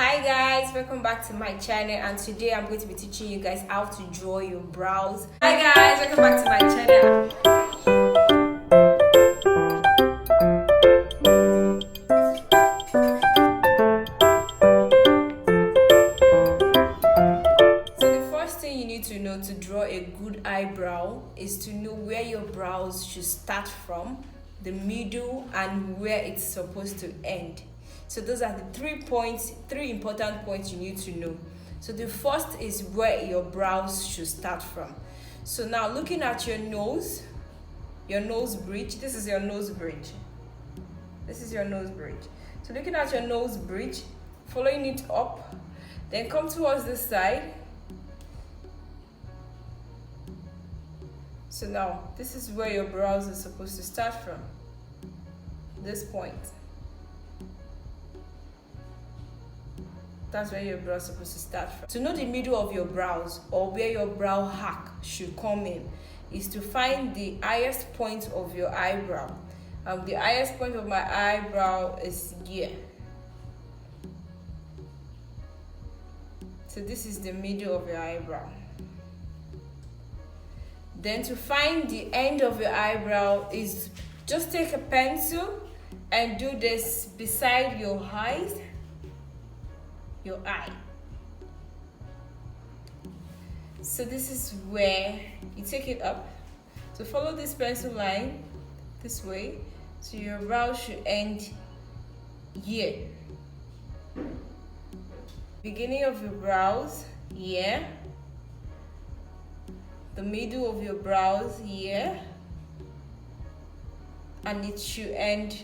Hi guys, welcome back to my channel, and today I'm going to be teaching you guys how to draw your brows. Hi guys, welcome back to my channel. So the first thing you need to know to draw a good eyebrow is to know where your brows should start from, the middle, and where it's supposed to end. So those are the 3 important points you need to know. So the first is where your brows should start from. So now looking at your nose bridge, this is your nose bridge. This is your nose bridge. So looking at your nose bridge, following it up, then come towards this side. So now this is where your brows are supposed to start from. This point. That's where your brows are supposed to start from. To know the middle of your brows or where your brow hack should come in is to find the highest point of your eyebrow. The highest point of my eyebrow is here. So this is the middle of your eyebrow. Then to find the end of your eyebrow is just take a pencil and do this beside your eyes. Your eye. So this is where you take it up. So follow this pencil line this way. So your brow should end here. Beginning of your brows here. The middle of your brows here. And it should end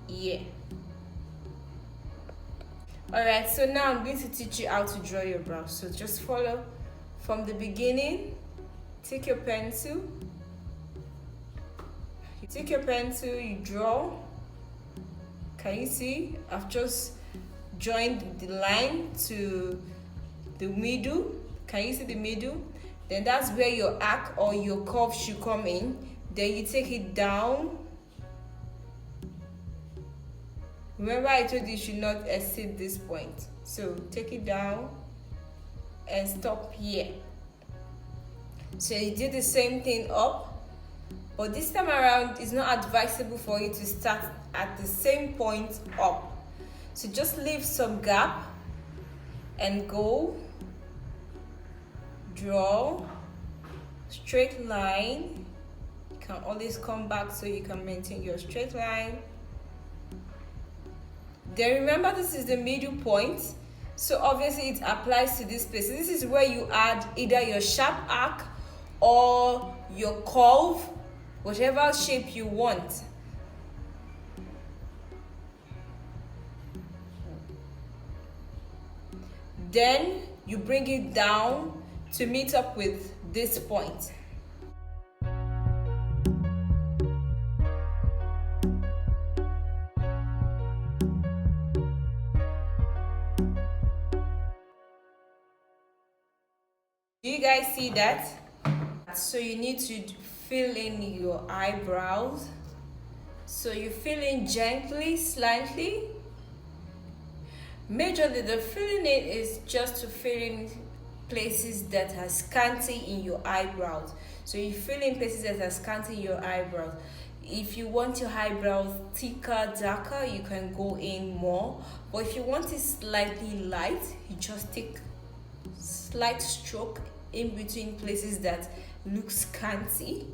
here. Alright, so now I'm going to teach you how to draw your brows. So just follow from the beginning. Take your pencil. You take your pencil, you draw. Can you see? I've just joined the line to the middle. Can you see the middle? Then that's where your arc or your curve should come in. Then you take it down. Remember, I told you should not exceed this point. So take it down and stop here. So you do the same thing up, but this time around it's not advisable for you to start at the same point up. So just leave some gap and go. Draw straight line. You can always come back so you can maintain your straight line. Then remember, this is the middle point, so obviously it applies to this place. So this is where you add either your sharp arc or your curve, whatever shape you want. Then you bring it down to meet up with this point. Do you guys see that? So you need to fill in your eyebrows. So you fill in gently, slightly. Majorly the filling in is just to fill in places that are scanty in your eyebrows. So you fill in places that are scanty in your eyebrows. If you want your eyebrows thicker, darker, you can go in more. But if you want it slightly light, you just take slight stroke in between places that look scanty.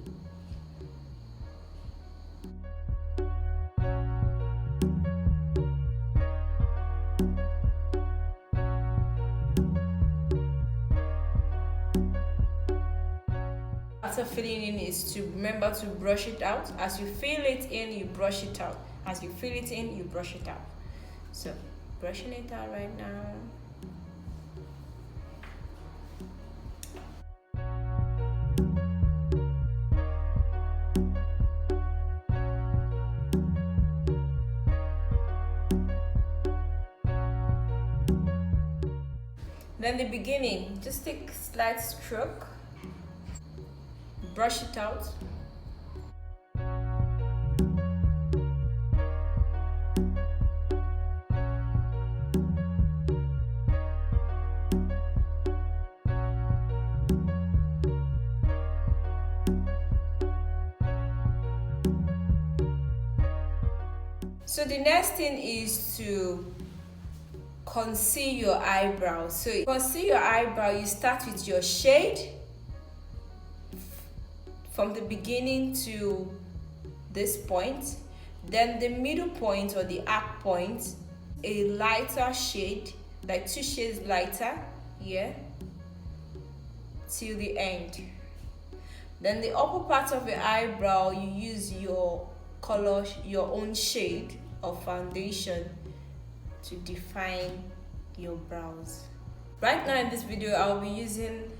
After filling in is to remember to brush it out. As you fill it in, you brush it out. As you fill it in, you brush it out. So brushing it out right now. Then the beginning, just take slight stroke, brush it out. So the next thing is to conceal your eyebrow. So to conceal your eyebrow, you start with your shade from the beginning to this point, then the middle point or the arc point, a lighter shade, like 2 shades lighter, yeah, till the end. Then the upper part of your eyebrow, you use your color, your own shade of foundation to define your brows. Right now in this video, I'll be using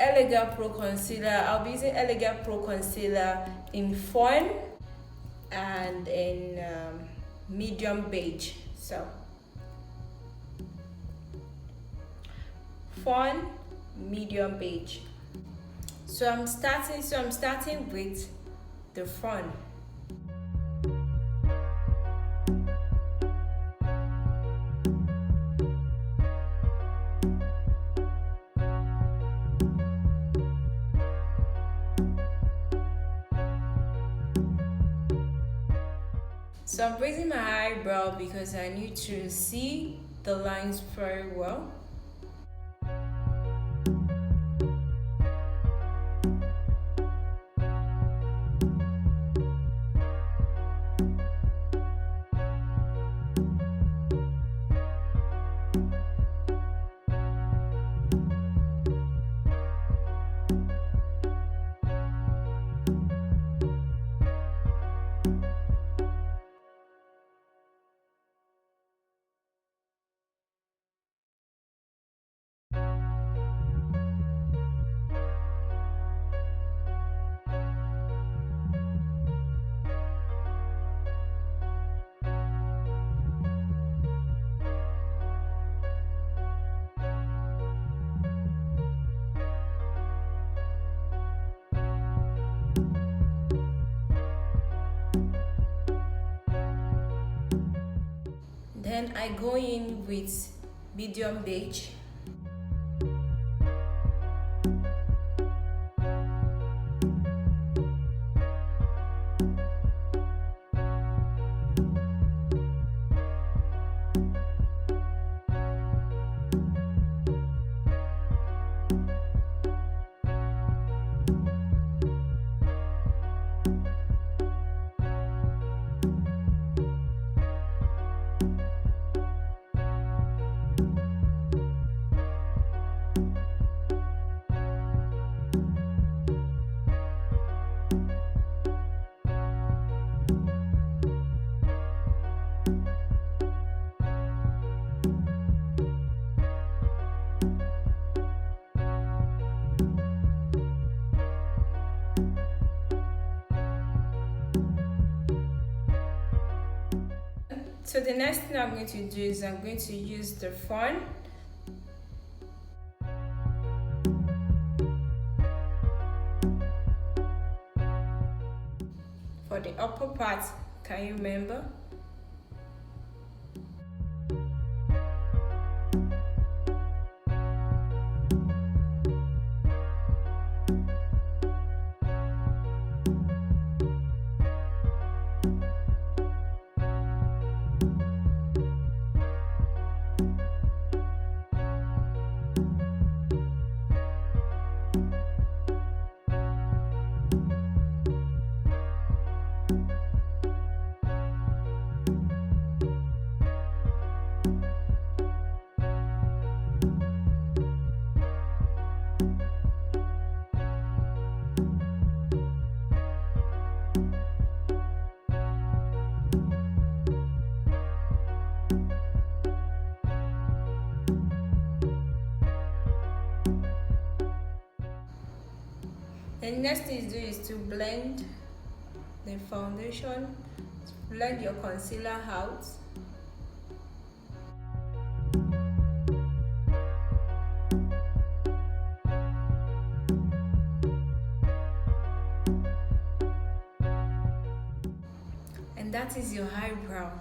Elegant Pro Concealer. I'll be using Elegant Pro Concealer in fawn and in medium beige. So fawn, medium beige. So I'm starting with the fawn. So I'm raising my eyebrow because I need to see the lines very well. Then I go in with medium beige. So the next thing I'm going to do is I'm going to use the fawn for the upper part. Can you remember? And next thing to do is to blend the foundation, blend your concealer out. And that is your eyebrow.